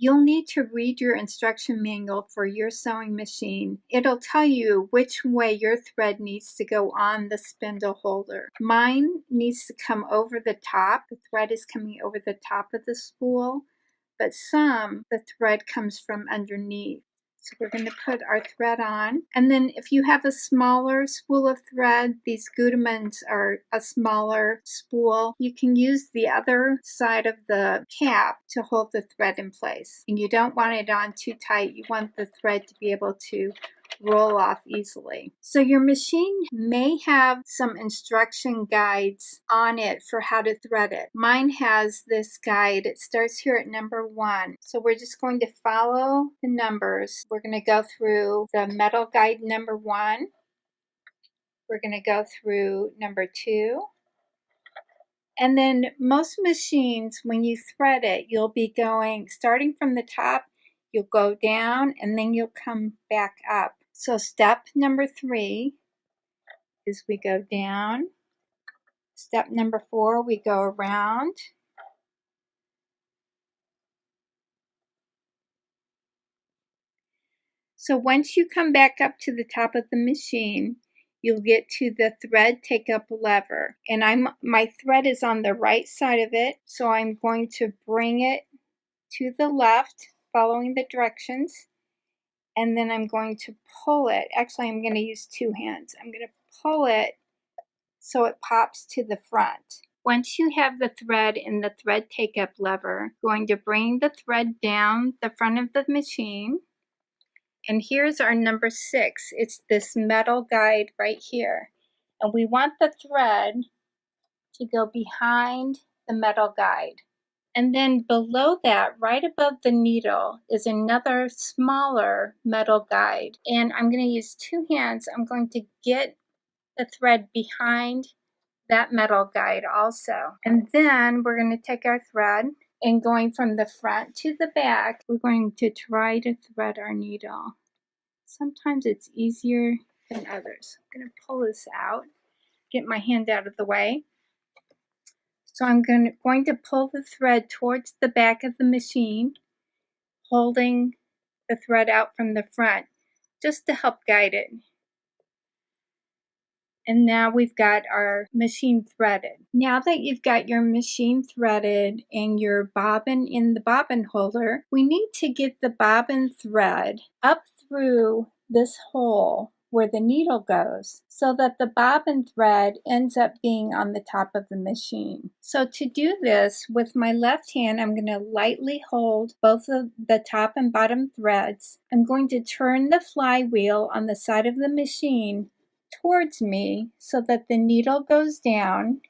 You'll need to read your instruction manual for your sewing machine. It'll tell you which way your thread needs to go on the spindle holder. Mine needs to come over the top. The thread is coming over the top of the spool, but the thread comes from underneath. So we're going to put our thread on. And then if you have a smaller spool of thread, these 𝐒𝐄𝐖𝐈𝐍𝐵 are a smaller spool. You can use the other side of the cap to hold the thread in place. And you don't want it on too tight. You want the thread to be able to roll off easily. So your machine may have some instruction guides on it for how to thread it. Mine has this guide. It starts here at number 1. So we're just going to follow the numbers. We're going to go through the metal guide number 1. We're going to go through number 2. And then most machines, when you thread it, you'll be starting from the top, you'll go down and then you'll come back up. So step number 3 is we go down. Step number 4, we go around. So once you come back up to the top of the machine, you'll get to the thread take up lever. And my thread is on the right side of it, so I'm going to bring it to the left, following the directions. And then I'm going to pull it. Actually, I'm going to use 2 hands. I'm going to pull it so it pops to the front. Once you have the thread in the thread take-up lever, going to bring the thread down the front of the machine. And here's our number 6. It's this metal guide right here. And we want the thread to go behind the metal guide. And then below that, right above the needle, is another smaller metal guide. And I'm going to use 2 hands. I'm going to get the thread behind that metal guide also. And then we're going to take our thread and going from the front to the back, we're going to try to thread our needle. Sometimes it's easier than others. I'm going to pull this out, get my hand out of the way. So I'm going to pull the thread towards the back of the machine, holding the thread out from the front, just to help guide it. And now we've got our machine threaded. Now that you've got your machine threaded and your bobbin in the bobbin holder, we need to get the bobbin thread up through this hole where the needle goes so that the bobbin thread ends up being on the top of the machine. So to do this, with my left hand, I'm going to lightly hold both of the top and bottom threads. I'm going to turn the flywheel on the side of the machine towards me so that the needle goes down.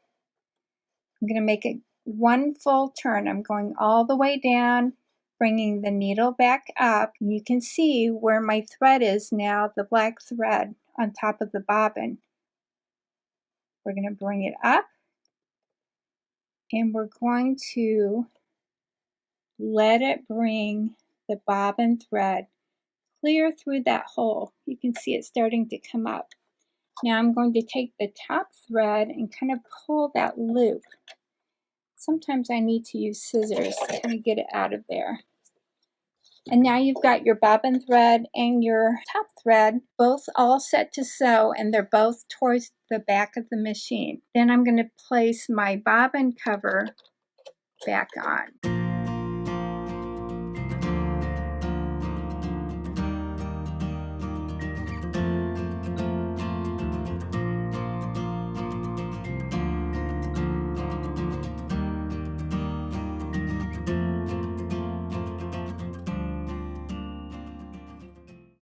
I'm going to make it one full turn. I'm going all the way down, bringing the needle back up. You can see where my thread is now, the black thread on top of the bobbin. We're going to bring it up and we're going to let it bring the bobbin thread clear through that hole. You can see it starting to come up. Now I'm going to take the top thread and kind of pull that loop. Sometimes I need to use scissors to kind of get it out of there. And now you've got your bobbin thread and your top thread both all set to sew, and they're both towards the back of the machine. Then I'm going to place my bobbin cover back on.